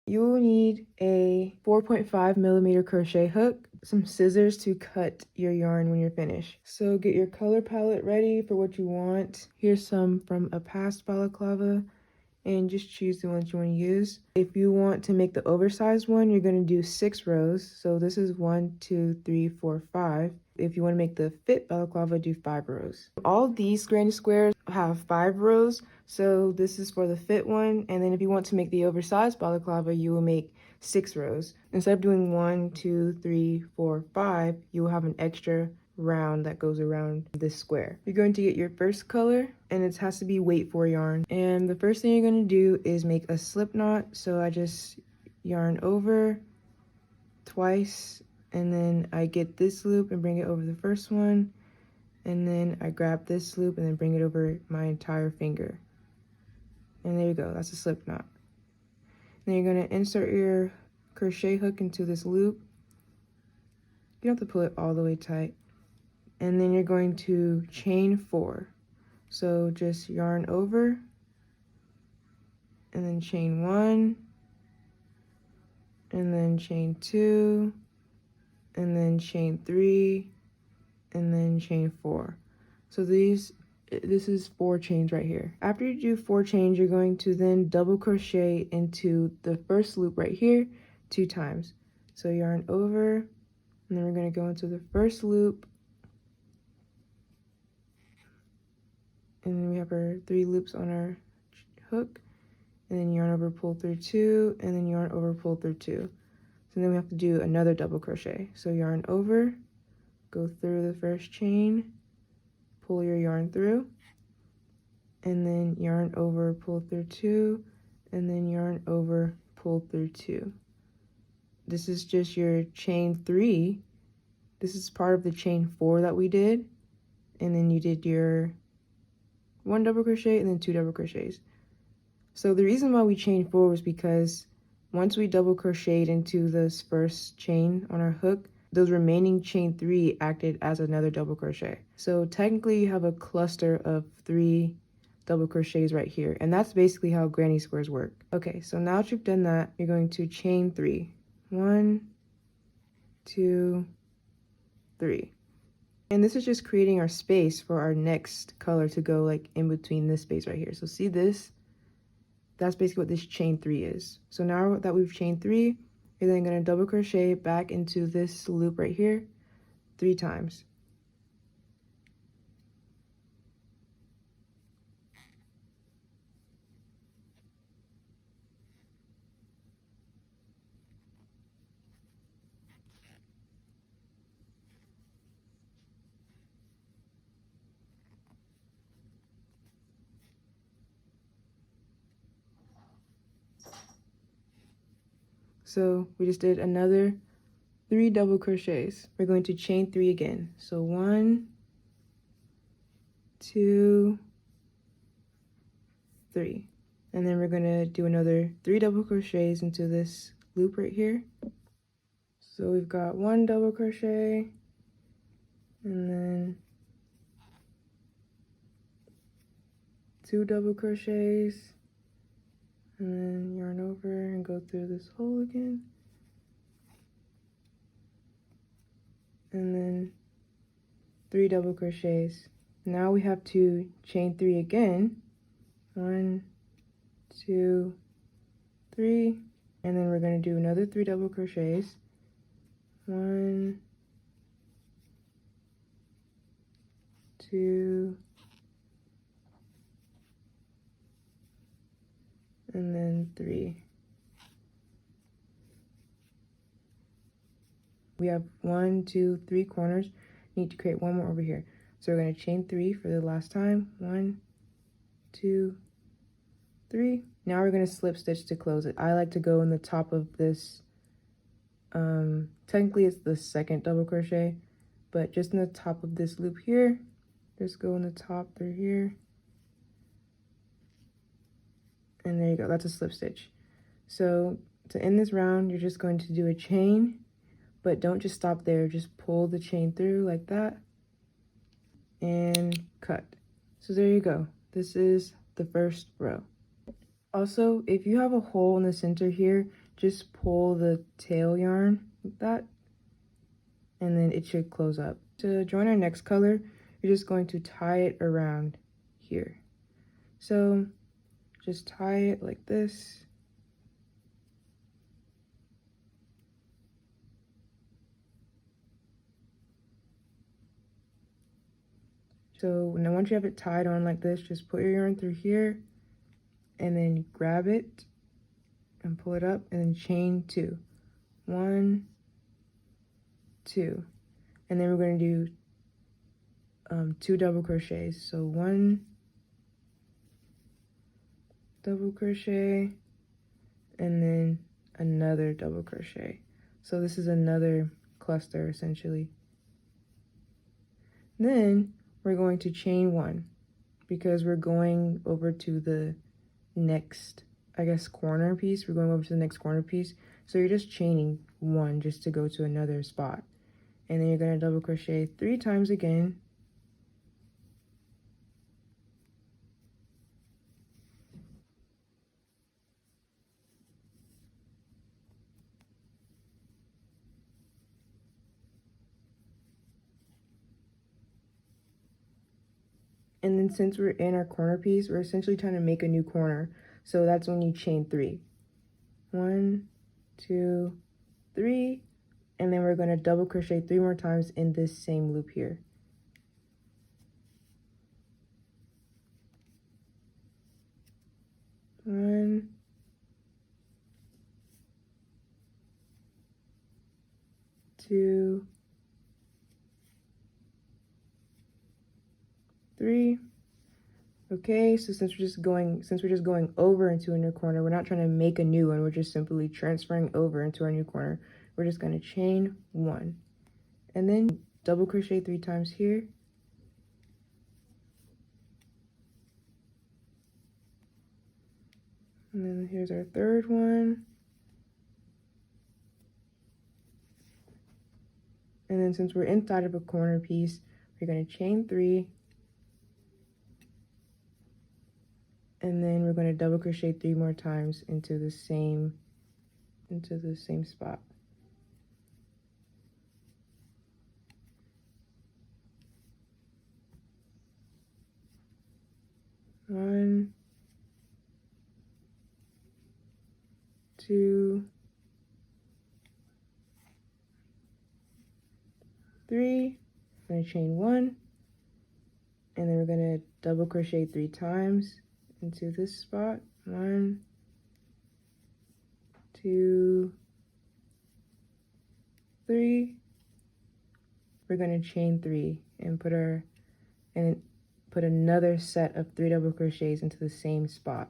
You will need a 4.5mm crochet hook, some scissors to cut your yarn when you're finished. So get your color palette ready for what you want. Here's some from a past balaclava, and just choose the ones you want to use. If you want to make the oversized one, you're going to do 6 rows. So this is 1, 2, 3, 4, 5. If you want to make the fit balaclava, do 5 rows. All these granny squares have 5 rows, so this is for the fit one. And then if you want to make the oversized balaclava, you will make 6 rows. Instead of doing 1, 2, 3, 4, 5, you will have an extra round that goes around this square. You're going to get your first color, and it has to be weight 4 yarn. And the first thing you're going to do is make a slip knot. So I just yarn over twice, and then I get this loop and bring it over the first one, and then I grab this loop and then bring it over my entire finger. And there you go, that's a slip knot. Then you're going to insert your crochet hook into this loop. You don't have to pull it all the way tight. And then you're going to chain 4. So just yarn over, and then chain 1, and then chain 2, and then chain 3, and then chain 4. So this is 4 chains right here. After you do 4 chains, you're going to then double crochet into the first loop right here 2 times. So yarn over, and then we're going to go into the first loop. And then we have our 3 loops on our hook, and then yarn over, pull through 2, and then yarn over, pull through 2. So then we have to do another double crochet. So yarn over, go through the first chain, pull your yarn through, and then yarn over, pull through 2, and then yarn over, pull through 2. This is just your chain 3. This is part of the chain 4 that we did, and then you did your 1 double crochet and then 2 double crochets. So the reason why we chained 4 was because once we double crocheted into this first chain on our hook, those remaining chain 3 acted as another double crochet. So technically you have a cluster of 3 double crochets right here, and that's basically how granny squares work. Okay, so now that you've done that, you're going to chain 3. 1, 2, 3. And this is just creating our space for our next color to go like in between this space right here. So see this? That's basically what this chain 3 is. So now that we've chained 3, you're then going to double crochet back into this loop right here 3 times. So we just did another 3 double crochets. We're going to chain 3 again. So 1, 2, 3. And then we're going to do another 3 double crochets into this loop right here. So we've got 1 double crochet, and then 2 double crochets, and then yarn over and go through this hole again, and then 3 double crochets. Now we have to chain 3 again. 1, 2, 3, and then we're going to do another 3 double crochets. 1, 2, and then 3. We have 1, 2, 3 corners. Need to create 1 more over here. So we're going to chain 3 for the last time. 1, 2, 3. Now we're going to slip stitch to close it. I like to go in the top of this. Technically it's the second double crochet, but just in the top of this loop here, just go in the top through here, and there you go. That's a slip stitch. So to end this round, you're just going to do a chain, but don't just stop there. Just pull the chain through like that and cut. So there you go. This is the first row. Also, if you have a hole in the center here, just pull the tail yarn like that, and then it should close up. To join our next color, you're just going to tie it around here. So just tie it like this. So now once you have it tied on like this, just put your yarn through here and then grab it and pull it up and then chain 2. 1, 2. And then we're going to do 2 double crochets. So 1 double crochet and then another double crochet. So this is another cluster essentially. Then we're going to chain 1 because we're going over to the next, I guess, corner piece. We're going over to the next corner piece. So you're just chaining 1 just to go to another spot. And then you're going to double crochet 3 times again. And then since we're in our corner piece, we're essentially trying to make a new corner. So that's when you chain 3. 1, 2, 3. And then we're going to double crochet 3 more times in this same loop here. One, 2, 3. Okay, so since we're just going over into a new corner, we're not trying to make a new one, we're just simply transferring over into our new corner. We're just going to chain 1 and then double crochet 3 times here. And then here's our third one. And then since we're inside of a corner piece, we're going to chain 3. And then we're going to double crochet 3 more times into the same spot. One, 2, 3. I'm going to chain 1, and then we're going to double crochet 3 times into this spot. 1, 2, 3. We're going to chain 3 and put another set of 3 double crochets into the same spot.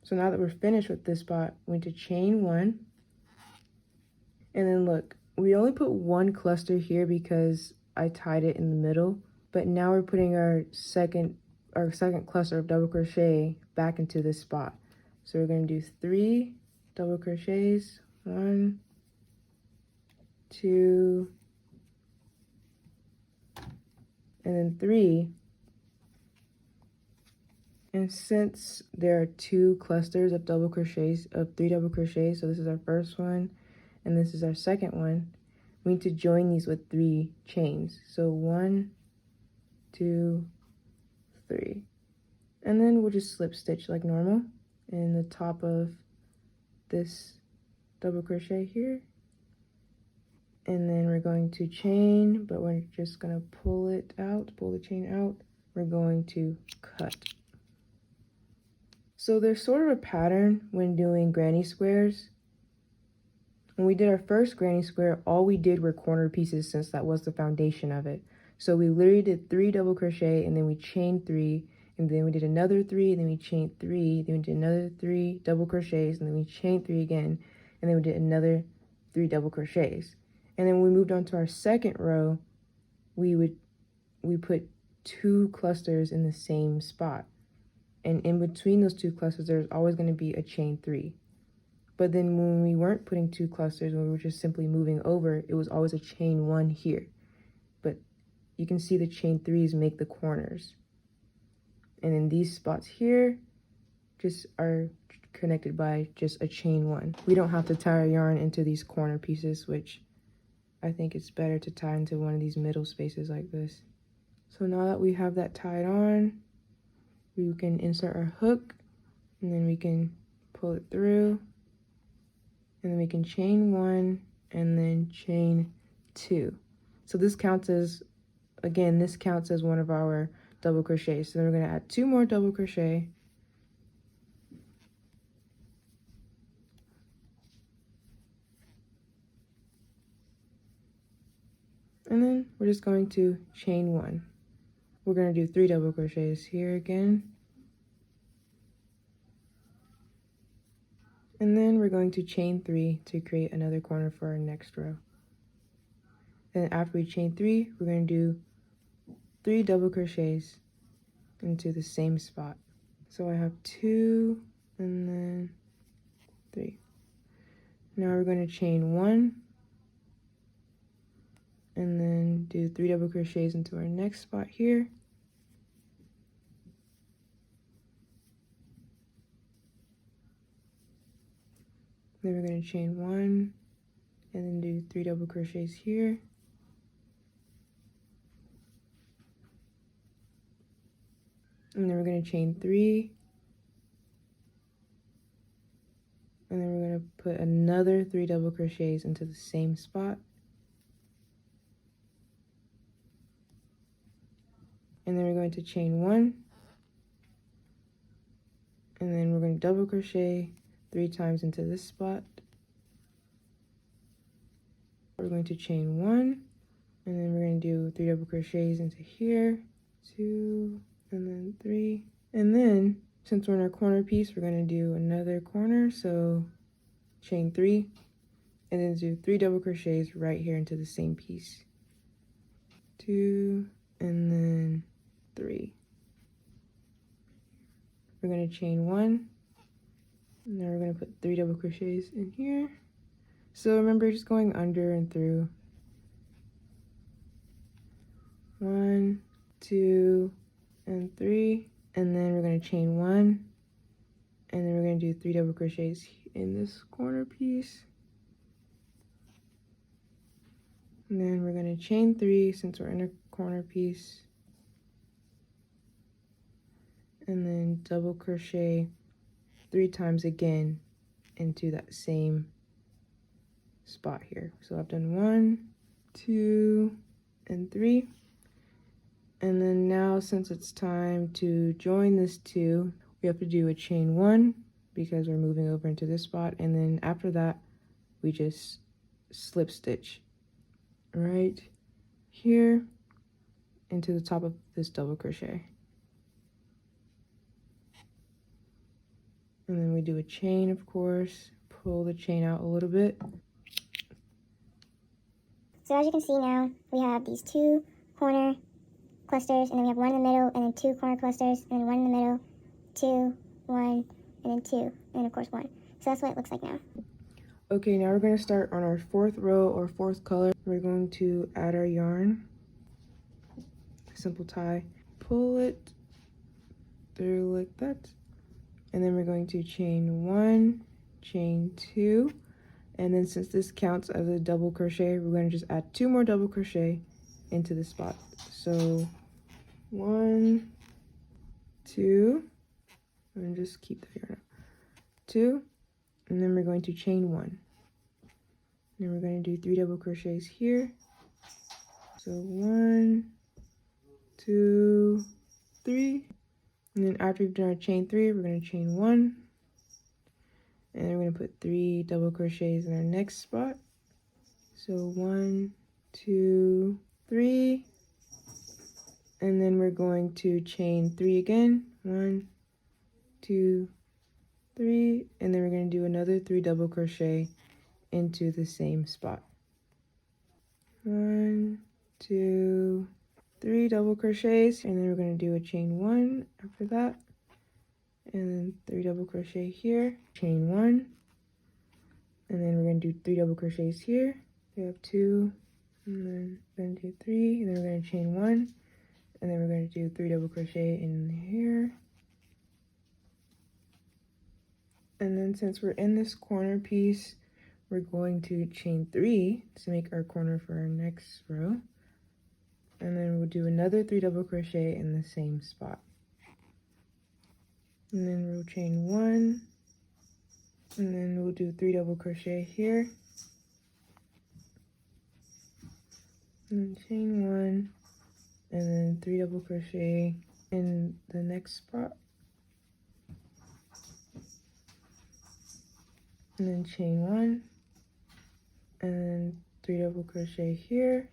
So now that we're finished with this spot, we need to chain 1. And then look, we only put 1 cluster here because I tied it in the middle, but now we're putting our second cluster of double crochet back into this spot. So we're going to do 3 double crochets. 1, 2, and then 3. And since there are 2 clusters of 3 double crochets, so this is our first one and this is our second one, we need to join these with 3 chains. So 1, 2, 3. And then we'll just slip stitch like normal in the top of this double crochet here. And then we're going to chain, but we're just going to pull the chain out. We're going to cut. So there's sort of a pattern when doing granny squares. When we did our first granny square, all we did were corner pieces since that was the foundation of it. So we literally did 3 double crochet and then we chained 3, and then we did another 3, and then we chained 3, then we did another 3 double crochets, and then we chained 3 again, and then we did another 3 double crochets. And then when we moved on to our second row, we put 2 clusters in the same spot. And in between those 2 clusters, there's always going to be a chain 3. But then when we weren't putting 2 clusters, when we were just simply moving over, it was always a chain 1 here. But you can see the chain 3s make the corners. And then these spots here just are connected by just a chain 1. We don't have to tie our yarn into these corner pieces, which I think it's better to tie into one of these middle spaces like this. So now that we have that tied on, we can insert our hook, and then we can pull it through, and then we can chain 1 and then chain 2. So this counts as, again, this counts as one of our double crochets. So then we're going to add 2 more double crochet. And then we're just going to chain 1. We're going to do 3 double crochets here again. And then we're going to chain 3 to create another corner for our next row. Then after we chain 3, we're going to do 3 double crochets into the same spot. So I have 2 and then 3. Now we're going to chain 1 and then do 3 double crochets into our next spot here. Then we're going to chain 1 and then do 3 double crochets here. And then we're going to chain 3. And then we're going to put another 3 double crochets into the same spot. And then we're going to chain 1. And then we're going to double crochet 3 times into this spot. We're going to chain 1. And then we're going to do 3 double crochets into here. 2 and then 3. And then, since we're in our corner piece, we're going to do another corner. So chain 3. And then do 3 double crochets right here into the same piece. 2 and then 3. We're going to chain 1. And then we're going to put 3 double crochets in here. So remember, just going under and through. 1, 2, and 3. And then we're going to chain 1. And then we're going to do 3 double crochets in this corner piece. And then we're going to chain 3 since we're in a corner piece. And then double crochet 3 times again into that same spot here. So I've done 1, 2, and 3. And then now, since it's time to join this 2, we have to do a chain 1 because we're moving over into this spot. And then after that, we just slip stitch right here into the top of this double crochet. And then we do a chain, of course, pull the chain out a little bit. So as you can see now, we have these 2 corner clusters, and then we have 1 in the middle, and then 2 corner clusters, and then 1 in the middle, 2, 1, and then 2, and then of course 1. So that's what it looks like now. Okay, now we're going to start on our 4th row or 4th color. We're going to add our yarn, simple tie, pull it through like that. And then we're going to chain 1, chain 2, and then since this counts as a double crochet, we're going to just add 2 more double crochet into the spot. So 1, 2, and just keep the yarn up. 2, and then we're going to chain 1. Then we're going to do 3 double crochets here. So 1, 2, 3. And then after we've done our chain 3, we're going to chain 1. And then we're going to put 3 double crochets in our next spot. So 1, 2, 3. And then we're going to chain 3 again. 1, 2, 3. And then we're going to do another 3 double crochet into the same spot. 1, 2, 3 double crochets, and then we're going to do a chain 1 after that, and then 3 double crochet here, chain 1, and then we're going to do 3 double crochets here. We have 2 and then we're going to do 3, and then we're going to chain 1, and then we're going to do 3 double crochet in here. And then since we're in this corner piece, we're going to chain 3 to make our corner for our next row. And then we'll do another 3 double crochet in the same spot. And then we'll chain 1, and then we'll do 3 double crochet here. And then chain 1, and then 3 double crochet in the next spot. And then chain 1, and then 3 double crochet here.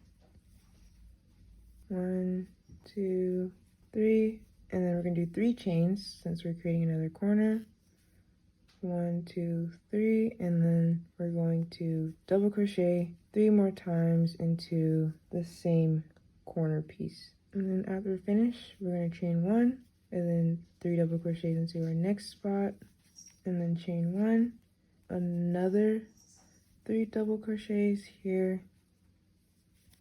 1, 2, 3, and then we're going to do 3 chains since we're creating another corner. 1, 2, 3, and then we're going to double crochet 3 more times into the same corner piece. And then after we finish, we're going to chain 1, and then 3 double crochets into our next spot, and then chain 1, another 3 double crochets here,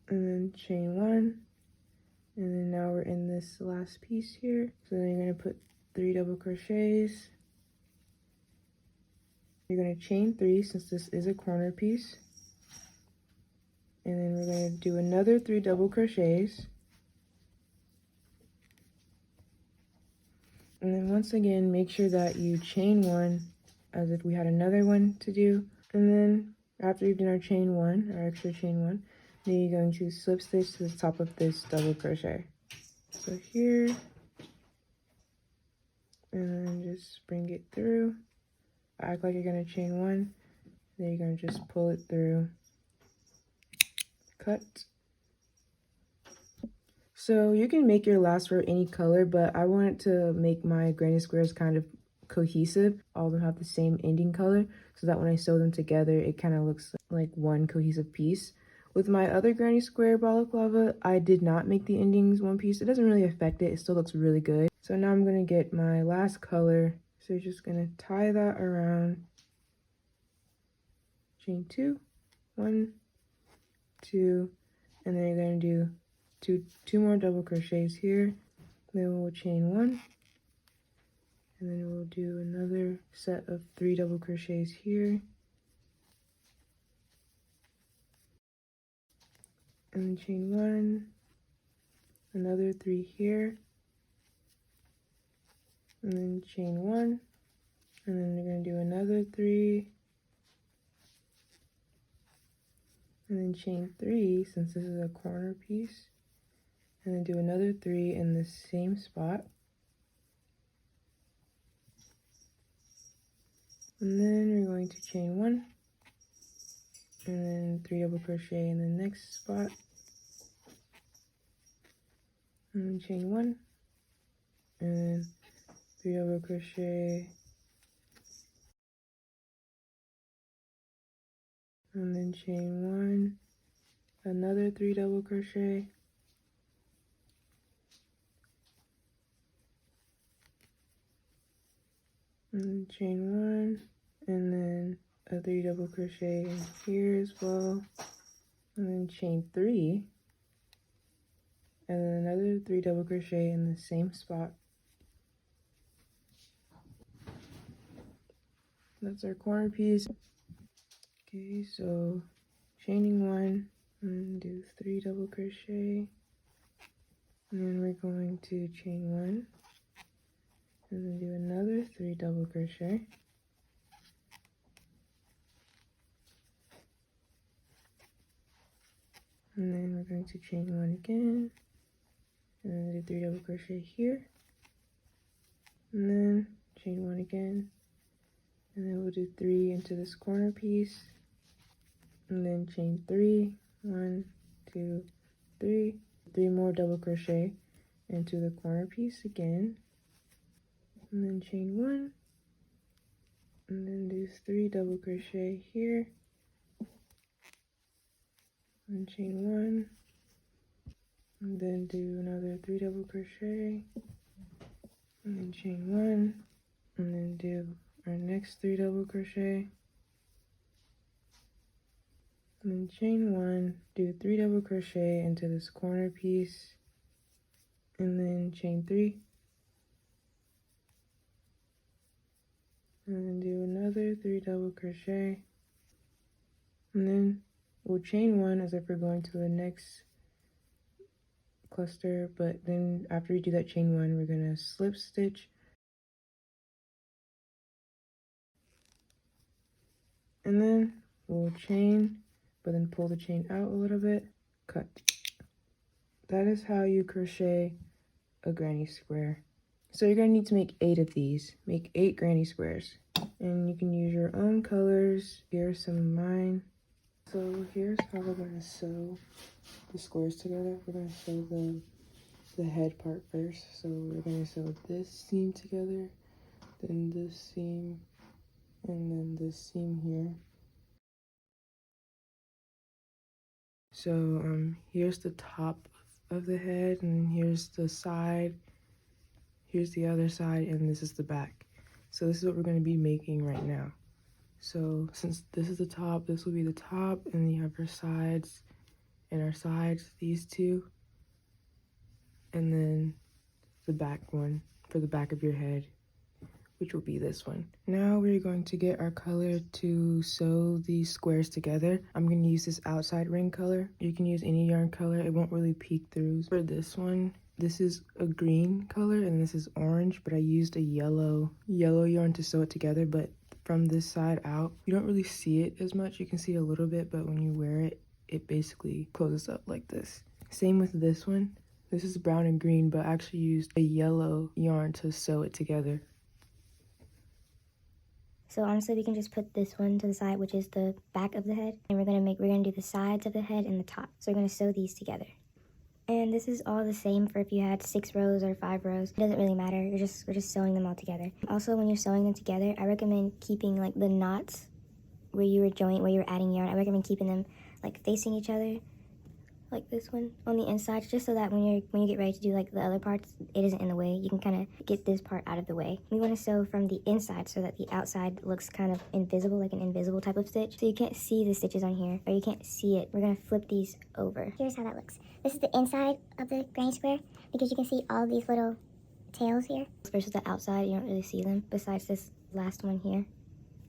and then chain 1, and then now we're in this last piece here. So then you're going to put 3 double crochets. You're going to chain 3 since this is a corner piece, and then we're going to do another 3 double crochets. And then once again, make sure that you chain 1 as if we had another one to do. And then after you've done our chain 1, our extra chain 1, then you're going to slip stitch to the top of this double crochet. So here, and then just bring it through. Act like you're going to chain 1, then you're going to just pull it through. Cut. So you can make your last row any color, but I wanted to make my granny squares kind of cohesive. All of them have the same ending color, so that when I sew them together, it kind of looks like one cohesive piece. With my other granny square balaclava, I did not make the endings one piece. It doesn't really affect it. It still looks really good. So now I'm going to get my last color. So you're just going to tie that around. Chain 2, 1, 2, and then you're going to do two more double crochets here. Then we'll chain 1, and then we'll do another set of 3 double crochets here, and then chain 1, another 3 here, and then chain 1, and then you're going to do another 3, and then chain 3 since this is a corner piece, and then do another 3 in the same spot. And then we're going to chain 1, and then 3 double crochet in the next spot, and then chain 1, and then 3 double crochet, and then chain 1, another 3 double crochet, and then chain 1, and then a 3 double crochet in here as well, and then chain 3, and then another 3 double crochet in the same spot. That's our corner piece. Okay, so chaining 1, and do 3 double crochet, and then we're going to chain 1, and then do another 3 double crochet, and then we're going to chain 1 again, and then do 3 double crochet here, and then chain 1 again, and then we'll do 3 into this corner piece, and then chain 3, 1, 2, 3, 3 more double crochet into the corner piece again, and then chain 1, and then do 3 double crochet here, and chain 1, and then do another 3 double crochet, and then chain 1, and then do our next 3 double crochet, And then chain 1, do 3 double crochet into this corner piece, and then chain 3, and then do another 3 double crochet, and then we'll chain 1 as if we're going to the next cluster, but then after we do that chain 1, we're going to slip stitch, and then we'll chain, but then pull the chain out a little bit, cut. That is how you crochet a granny square. So you're going to need to make 8 of these. Make 8 granny squares. And you can use your own colors. Here are some of mine. So here's how we're going to sew the squares together. We're going to sew the head part first. So we're going to sew this seam together, then this seam, and then this seam here. So here's the top of the head, and here's the side, here's the other side, and this is the back. So this is what we're going to be making right now. So since this is the top, this will be the top, and then you have our sides, and our sides, these two, and then the back one for the back of your head, which will be this one. Now we're going to get our color to sew these squares together. I'm going to use this outside ring color. You can use any yarn color. It won't really peek through. For this one, this is a green color and this is orange, but I used a yellow yarn to sew it together. But from this side out, you don't really see it as much. You can see a little bit, but when you wear it, it basically closes up like this. Same with this one. This is brown and green, but I actually used a yellow yarn to sew it together. So honestly, we can just put this one to the side, which is the back of the head, and we're gonna do the sides of the head and the top. So we're gonna sew these together. And this is all the same for if you had 6 rows or 5 rows. It doesn't really matter. We're just sewing them all together. Also, when you're sewing them together, I recommend keeping like the knots where you were adding yarn. I recommend keeping them like facing each other, like this one on the inside, just so that when you get ready to do like the other parts, it isn't in the way. You can kind of get this part out of the way. We want to sew from the inside so that the outside looks kind of invisible, like an invisible type of stitch. So you can't see the stitches on here, or you can't see it. We're gonna flip these over. Here's how that looks. This is the inside of the granny square, because you can see all these little tails here. Versus the outside, you don't really see them, besides this last one here.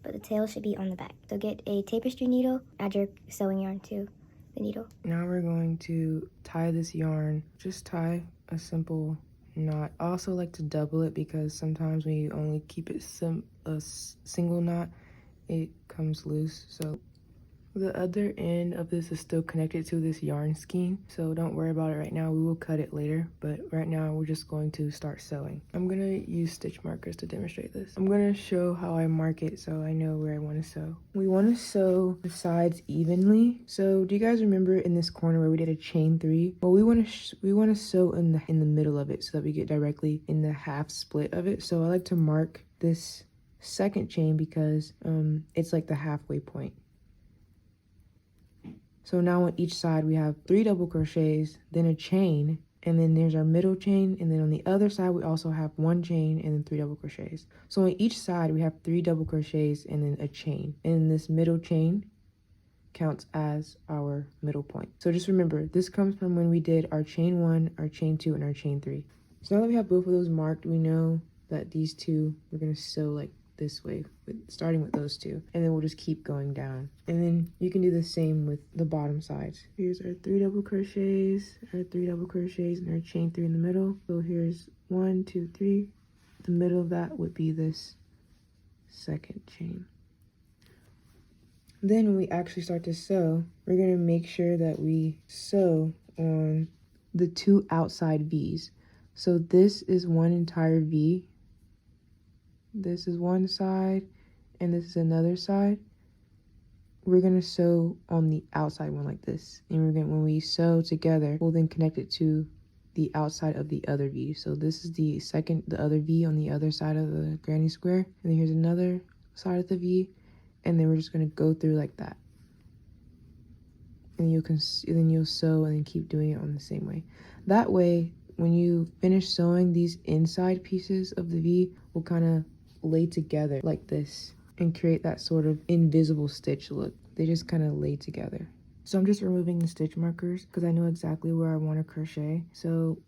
But the tail should be on the back. So get a tapestry needle, add your sewing yarn to the needle. Now we're going to tie this yarn. Just tie a simple knot. I also like to double it because sometimes when you only keep it a single knot, it comes loose. So the other end of this is still connected to this yarn skein, so don't worry about it right now. We will cut it later, but right now we're just going to start sewing. I'm gonna use stitch markers to demonstrate this. I'm gonna show how I mark it so I know where I want to sew. We want to sew the sides evenly. So do you guys remember in this corner where we did a chain 3? Well, we want to sew in the middle of it so that we get directly in the half split of it. So I like to mark this second chain because it's like the halfway point. So now on each side we have 3 double crochets, then a chain, and then there's our middle chain, and then on the other side we also have 1 chain and then 3 double crochets. So on each side we have 3 double crochets and then a chain, and this middle chain counts as our middle point. So just remember, this comes from when we did our chain 1, our chain 2, and our chain 3. So now that we have both of those marked, we know that these two we're going to sew like this way, starting with those 2, and then we'll just keep going down. And then you can do the same with the bottom sides. Here's our 3 double crochets, our 3 double crochets, and our chain 3 in the middle. So here's 1, 2, 3. The middle of that would be this second chain. Then when we actually start to sew, we're going to make sure that we sew on the 2 outside V's. So this is one entire V. This is one side, and this is another side. We're gonna sew on the outside one like this, and when we sew together, we'll then connect it to the outside of the other V. So this is the other V on the other side of the granny square, and then here's another side of the V, and then we're just gonna go through like that. And then you'll sew and then keep doing it on the same way. That way, when you finish sewing, these inside pieces of the V will kind of lay together like this and create that sort of invisible stitch look. They just kind of lay together. So I'm just removing the stitch markers because I know exactly where I want to crochet. So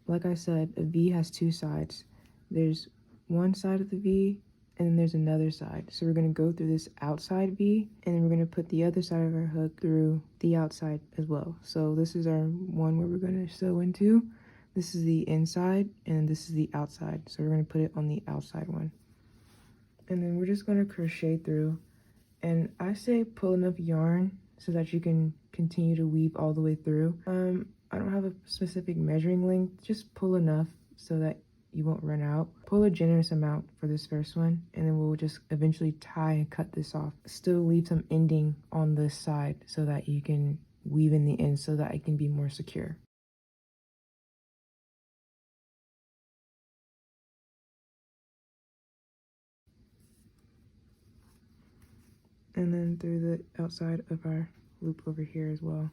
like I said, a V has two sides. There's one side of the V and then there's another side. So we're going to go through this outside V and then we're going to put the other side of our hook through the outside as well. So this is our one where we're going to sew into. This is the inside and this is the outside. So we're going to put it on the outside one. And then we're just going to crochet through. And I say pull enough yarn so that you can continue to weave all the way through. I don't have a specific measuring length, just pull enough so that you won't run out. Pull a generous amount for this first one, and then we'll just eventually tie and cut this off. Still leave some ending on this side so that you can weave in the end so that it can be more secure. And then through the outside of our loop over here as well.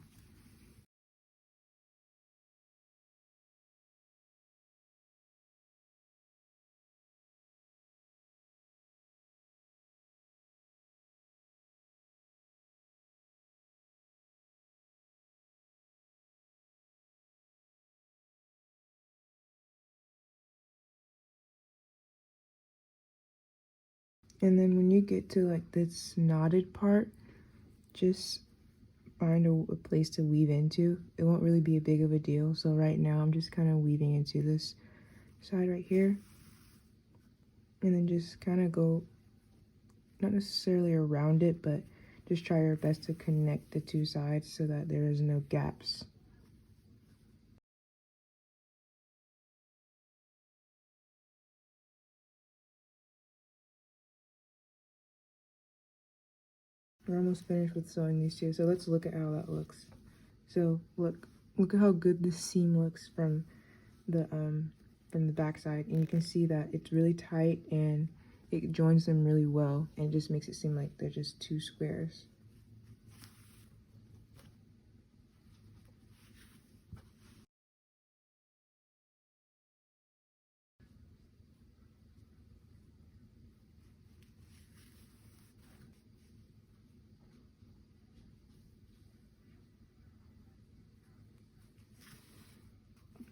And then when you get to like this knotted part, just find a place to weave into. It won't really be a big of a deal. So right now I'm just kind of weaving into this side right here. And then just kind of go, not necessarily around it, but just try your best to connect the two sides so that there is no gaps. We're almost finished with sewing these two, so let's look at how that looks. So look at how good this seam looks from the back side, and you can see that it's really tight and it joins them really well, and it just makes it seem like they're just two squares.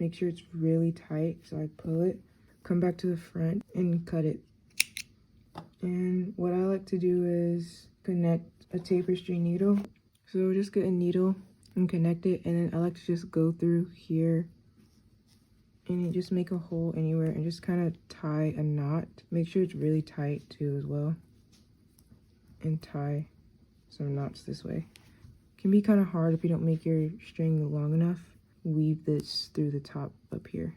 Make sure it's really tight, so I pull it, come back to the front and cut it. And what I like to do is connect a tapestry needle. So just get a needle and connect it, and then I like to just go through here and just make a hole anywhere and just kind of tie a knot. Make sure it's really tight too as well, and tie some knots this way. It can be kind of hard if you don't make your string long enough. Weave this through the top up here.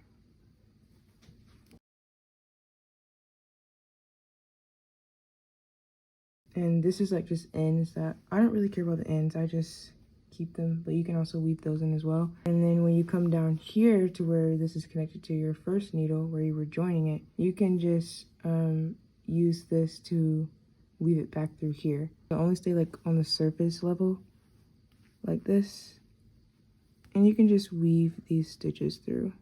And this is like just ends that I don't really care about the ends, I just keep them, but you can also weave those in as well. And then when you come down here to where this is connected to your first needle where you were joining it, you can just use this to weave it back through here. So only stay like on the surface level like this, and you can just weave these stitches through.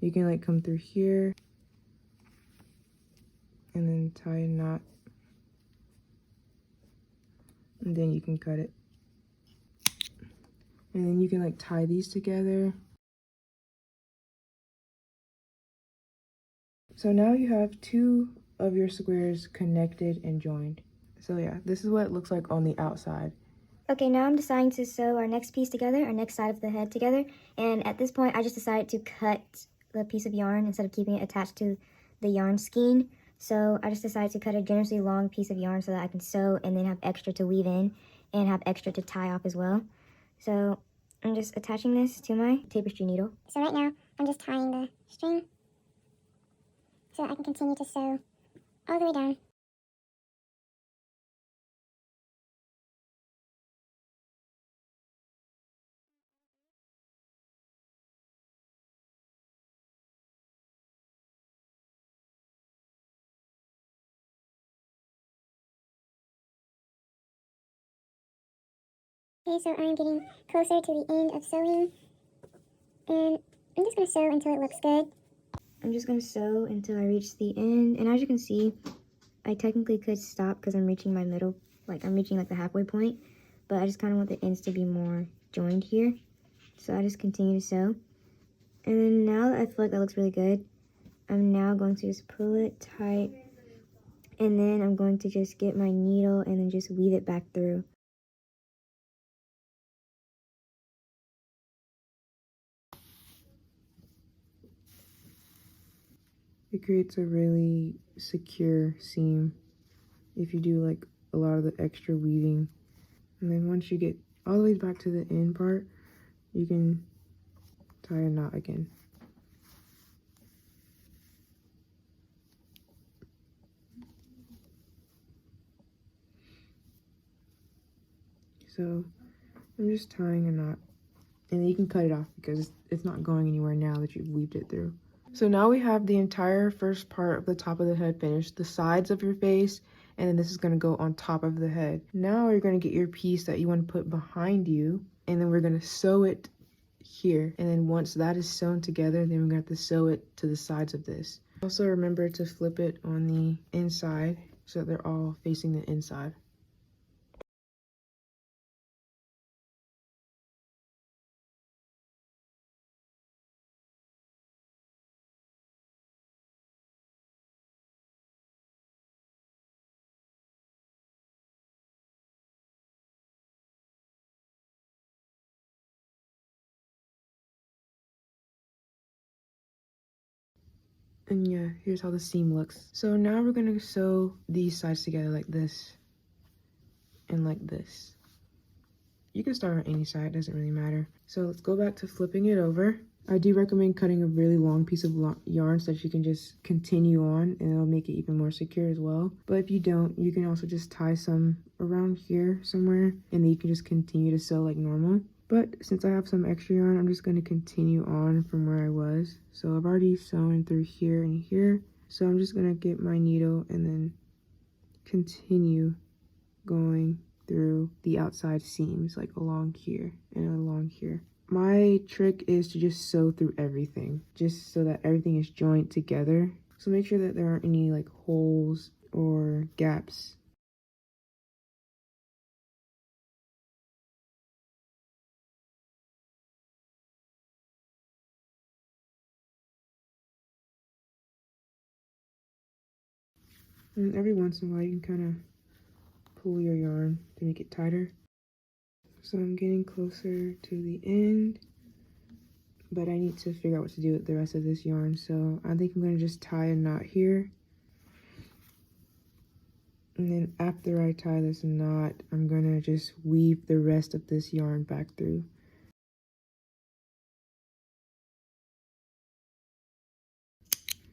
You can like come through here and then tie a knot, and then you can cut it. And then you can like tie these together. So now you have two of your squares connected and joined. So yeah, this is what it looks like on the outside. Okay, now I'm deciding to sew our next piece together, our next side of the head together. And at this point, I just decided to cut the piece of yarn instead of keeping it attached to the yarn skein. So I just decided to cut a generously long piece of yarn so that I can sew and then have extra to weave in and have extra to tie off as well. So I'm just attaching this to my tapestry needle. So right now, I'm just tying the string so that I can continue to sew all the way down. Okay, so I'm getting closer to the end of sewing, and I'm just going to sew until it looks good. I'm just going to sew until I reach the end, and as you can see, I technically could stop because I'm reaching my middle, like I'm reaching like the halfway point, but I just kind of want the ends to be more joined here. So I just continue to sew. And then now that I feel like that looks really good, I'm now going to just pull it tight. And then I'm going to just get my needle and then just weave it back through. It creates a really secure seam if you do like a lot of the extra weaving. And then once you get all the way back to the end part, you can tie a knot again. So I'm just tying a knot, and then you can cut it off because it's not going anywhere now that you've weaved it through. So now we have the entire first part of the top of the head finished, the sides of your face, and then this is going to go on top of the head. Now you're going to get your piece that you want to put behind you, and then we're going to sew it here. And then once that is sewn together, then we're going to have to sew it to the sides of this. Also remember to flip it on the inside so that they're all facing the inside. And yeah, here's how the seam looks. So now we're gonna sew these sides together like this and like this. You can start on any side, doesn't really matter. So let's go back to flipping it over. I do recommend cutting a really long piece of yarn so that you can just continue on, and it'll make it even more secure as well. But if you don't, you can also just tie some around here somewhere, and then you can just continue to sew like normal. But since I have some extra yarn, I'm just going to continue on from where I was. So I've already sewn through here and here. So I'm just going to get my needle and then continue going through the outside seams, like along here and along here. My trick is to just sew through everything, just so that everything is joined together. So make sure that there aren't any like holes or gaps. And every once in a while you can kind of pull your yarn to make it tighter. So I'm getting closer to the end, but I need to figure out what to do with the rest of this yarn. So I think I'm going to just tie a knot here. And then after I tie this knot, I'm going to just weave the rest of this yarn back through.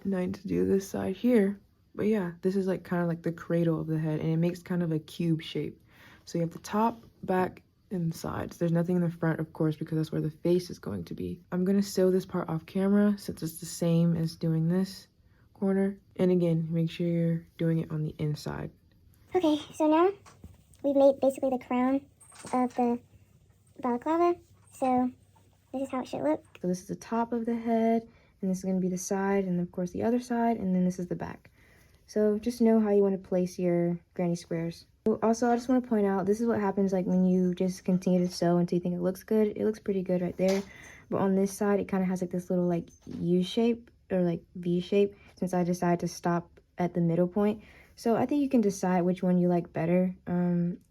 And I need to do this side here. But yeah, this is like kind of like the cradle of the head, and it makes kind of a cube shape. So you have the top, back, and sides. There's nothing in the front, of course, because that's where the face is going to be. I'm going to sew this part off camera since it's the same as doing this corner. And again, make sure you're doing it on the inside. Okay, so now we've made basically the crown of the balaclava. So this is how it should look. So this is the top of the head, and this is going to be the side, and of course the other side, and then this is the back. So just know how you want to place your granny squares. Also, I just want to point out, this is what happens like when you just continue to sew until you think it looks good. It looks pretty good right there. But on this side, it kind of has like this little like U shape or like V shape, since I decided to stop at the middle point. So I think you can decide which one you like better.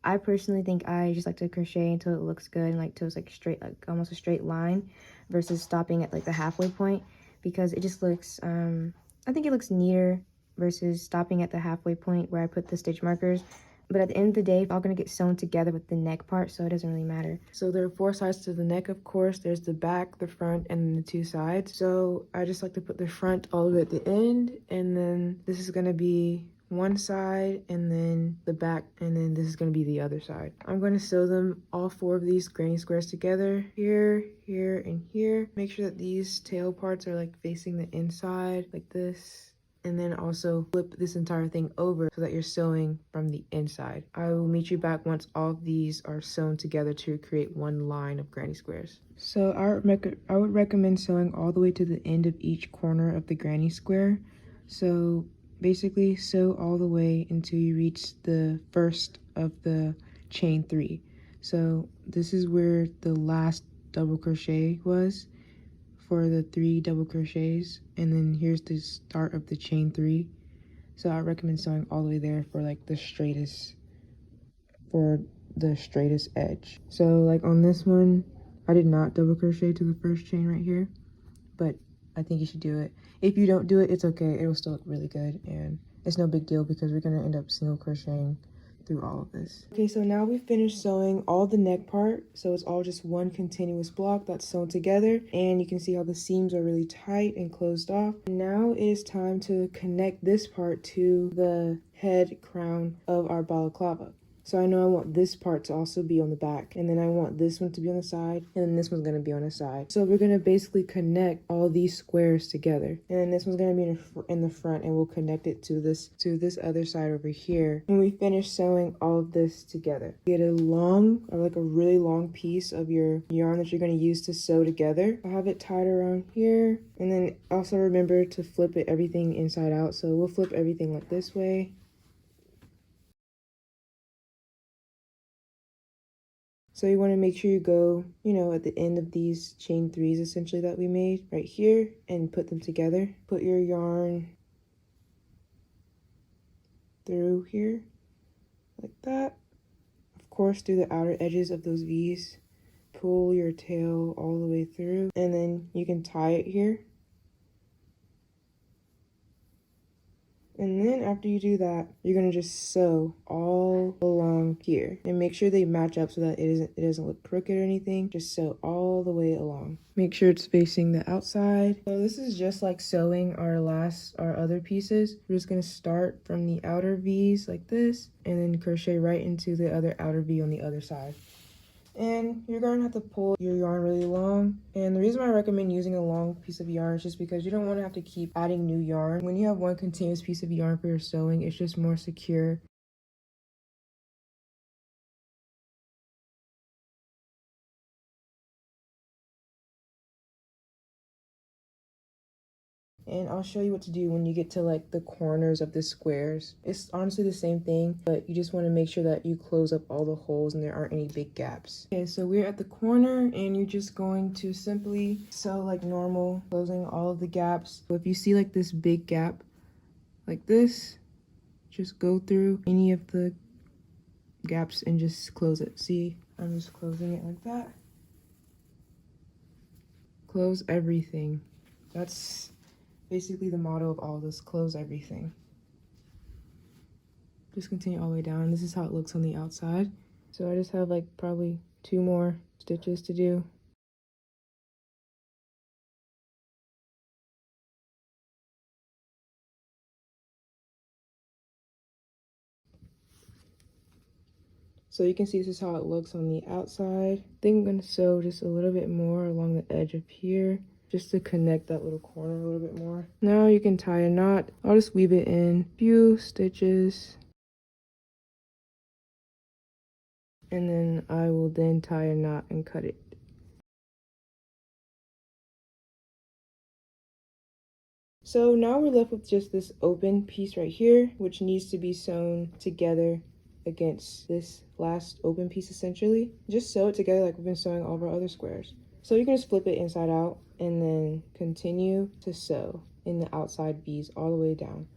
I personally think I just like to crochet until it looks good and like until it's like straight, like almost a straight line, versus stopping at like the halfway point, because it just looks, I think it looks neater versus stopping at the halfway point where I put the stitch markers. But at the end of the day, it's all going to get sewn together with the neck part, so it doesn't really matter. So there are 4 sides to the neck, of course. There's the back, the front, and then the 2 sides. So I just like to put the front all the way at the end, and then this is going to be one side, and then the back, and then this is going to be the other side. I'm going to sew them, all 4 of these granny squares together, here, here, and here. Make sure that these tail parts are like facing the inside like this. And then also flip this entire thing over so that you're sewing from the inside. I will meet you back once all of these are sewn together to create one line of granny squares. So I would recommend sewing all the way to the end of each corner of the granny square. So basically sew all the way until you reach the first of the chain 3. So this is where the last double crochet was for the 3 double crochets, and then here's the start of the chain 3. So I recommend sewing all the way there for like the straightest edge. So like on this one, I did not double crochet to the first chain right here, but I think you should do it. If you don't do it, it's okay. It'll still look really good, and it's no big deal because we're gonna end up single crocheting through all of this. Okay, so now we finished sewing all the neck part, so it's all just one continuous block that's sewn together, and you can see how the seams are really tight and closed off. Now it is time to connect this part to the head crown of our balaclava. So I know I want this part to also be on the back, and then I want this one to be on the side, and then this one's gonna be on the side. So we're gonna basically connect all these squares together, and then this one's gonna be in the front, and we'll connect it to this other side over here. When we finish sewing all of this together, get a long, or like a really long piece of your yarn that you're gonna use to sew together. I'll have it tied around here, and then also remember to flip everything inside out. So we'll flip everything like this way. So you want to make sure you go, at the end of these chain 3s essentially that we made right here, and put them together. Put your yarn through here like that. Of course, through the outer edges of those V's. Pull your tail all the way through, and then you can tie it here. And then after you do that, you're gonna just sew all along here, and make sure they match up so that it doesn't look crooked or anything. Just sew all the way along. Make sure it's facing the outside. So this is just like sewing our other pieces. We're just gonna start from the outer V's like this, and then crochet right into the other outer V on the other side. And you're going to have to pull your yarn really long. And the reason why I recommend using a long piece of yarn is just because you don't want to have to keep adding new yarn. When you have one continuous piece of yarn for your sewing, it's just more secure. And I'll show you what to do when you get to like the corners of the squares. It's honestly the same thing, but you just want to make sure that you close up all the holes and there aren't any big gaps. Okay, so we're at the corner, and you're just going to simply sew like normal, closing all of the gaps. So if you see like this big gap like this, just go through any of the gaps and just close it. See, I'm just closing it like that. Close everything. That's basically the motto of all this: close everything. Just continue all the way down. This is how it looks on the outside. So I just have like probably 2 more stitches to do. So you can see this is how it looks on the outside. I think I'm gonna sew just a little bit more along the edge of here, just to connect that little corner a little bit more. Now you can tie a knot. I'll just weave it in a few stitches, and then I will then tie a knot and cut it. So now we're left with just this open piece right here, which needs to be sewn together against this last open piece essentially. Just sew it together like we've been sewing all of our other squares. So you can just flip it inside out and then continue to sew in the outside V's all the way down.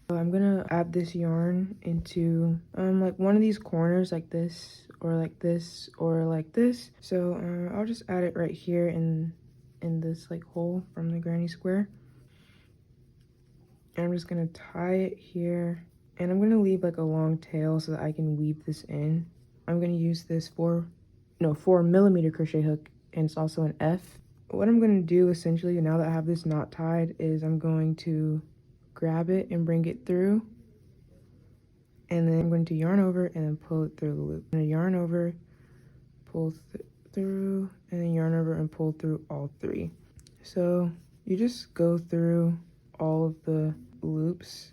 So I'm gonna add this yarn into like one of these corners like this, or like this, or like this. So I'll just add it right here in this like hole from the granny square. And I'm just gonna tie it here, and I'm gonna leave like a long tail so that I can weave this in. I'm gonna use this 4mm crochet hook, and it's also an F. What I'm gonna do essentially, now that I have this knot tied, is I'm going to grab it and bring it through, and then I'm going to yarn over and then pull it through the loop. I'm gonna yarn over, pull through, and then yarn over and pull through all 3. So you just go through all of the loops.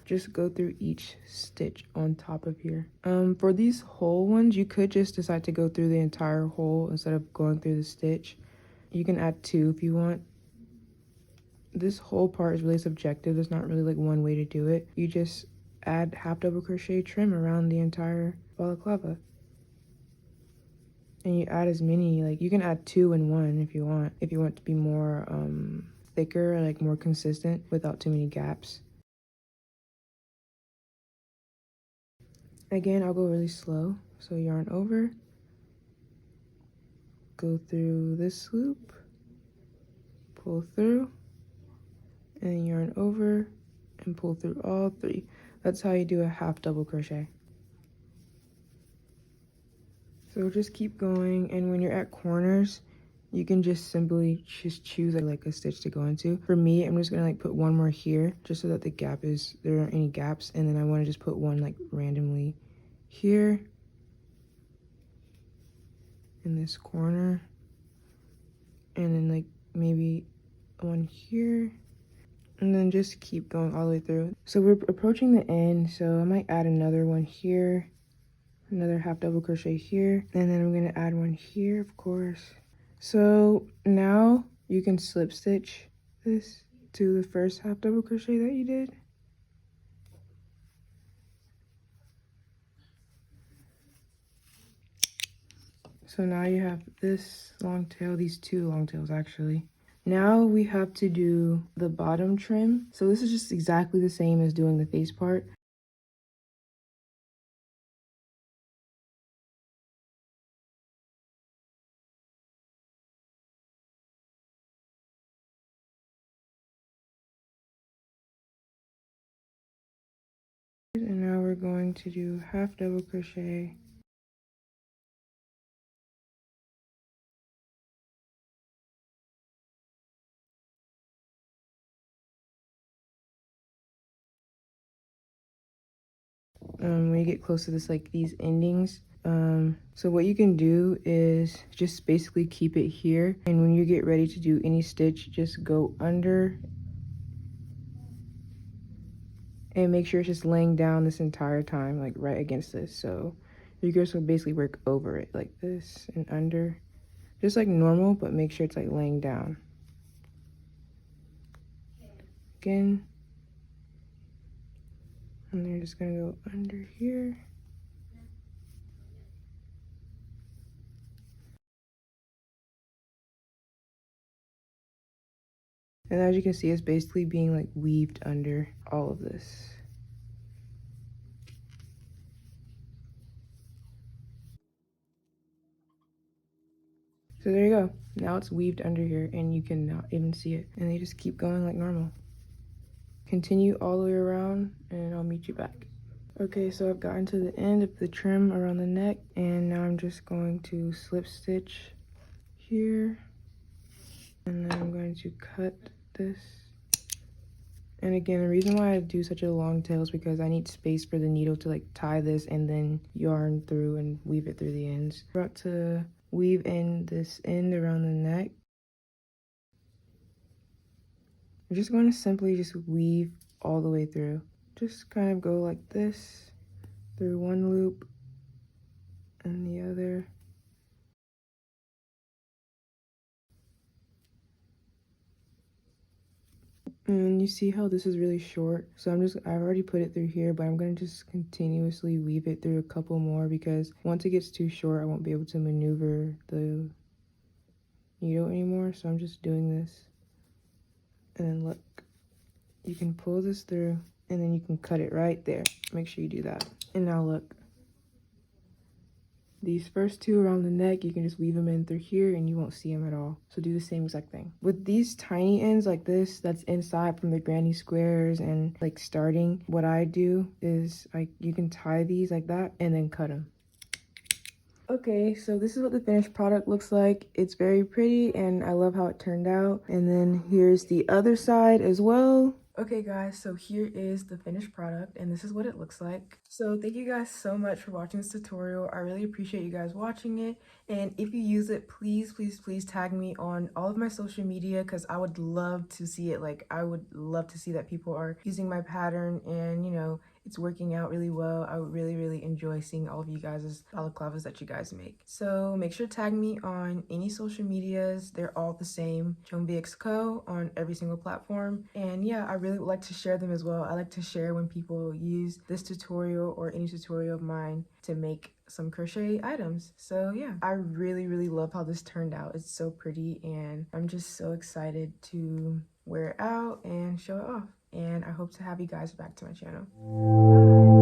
Just go through each stitch on top of here. For these whole ones, you could just decide to go through the entire hole instead of going through the stitch. You can add 2 if you want. This whole part is really subjective. There's not really like one way to do it. You just add half double crochet trim around the entire balaclava. And you add as many, like you can add 2 and 1 if you want. If you want to be more thicker, like more consistent without too many gaps. Again, I'll go really slow. So yarn over, go through this loop, pull through, and yarn over and pull through all 3. That's how you do a half double crochet. So just keep going, and when you're at corners, you can just simply just choose like a stitch to go into. For me, I'm just gonna like put 1 more here just so that there aren't any gaps, and then I want to just put 1 like randomly here in this corner, and then like maybe 1 here, and then just keep going all the way through. So we're approaching the end, so I might add another 1 here, another half double crochet here, and then I'm going to add 1 here, of course. So now you can slip stitch this to the first half double crochet that you did. So now you have this long tail, these 2 long tails actually. Now we have to do the bottom trim. So this is just exactly the same as doing the face part. And now we're going to do half double crochet. When you get close to this, like these endings, so what you can do is just basically keep it here, and when you get ready to do any stitch, just go under and make sure it's just laying down this entire time, like right against this. So you can just basically work over it like this and under, just like normal, but make sure it's like laying down. Again, and they're just gonna go under here. And as you can see, it's basically being like weaved under all of this. So there you go. Now it's weaved under here and you cannot even see it. And they just keep going like normal. Continue all the way around and I'll meet you back. Okay, so I've gotten to the end of the trim around the neck, and now I'm just going to slip stitch here. And then I'm going to cut this. And again, the reason why I do such a long tail is because I need space for the needle to like tie this and then yarn through and weave it through the ends. We're about to weave in this end around the neck. I'm just going to simply just weave all the way through. Just kind of go like this through one loop and the other. And you see how this is really short, so I've already put it through here, but I'm going to just continuously weave it through a couple more, because once it gets too short, I won't be able to maneuver the needle anymore. So I'm just doing this, and then look, you can pull this through and then you can cut it right there. Make sure you do that. And now look, these first 2 around the neck, you can just weave them in through here and you won't see them at all. So do the same exact thing. With these tiny ends like this, that's inside from the granny squares and like starting, what I do is like you can tie these like that and then cut them. Okay, so this is what the finished product looks like. It's very pretty and I love how it turned out. And then here's the other side as well. Okay guys, so here is the finished product and this is what it looks like. So thank you guys so much for watching this tutorial. I really appreciate you guys watching it, and if you use it, please tag me on all of my social media because I would love to see it. Like, I would love to see that people are using my pattern and, you know, it's working out really well. I would really enjoy seeing all of you guys' balaclavas that you guys make. So make sure to tag me on any social medias. They're all the same, 𝚂𝚘𝚋𝚜𝚌 on every single platform. And yeah, I really would like to share them as well. I like to share when people use this tutorial or any tutorial of mine to make some crochet items. So yeah, I really love how this turned out. It's so pretty and I'm just so excited to wear it out and show it off. And I hope to have you guys back to my channel. Bye.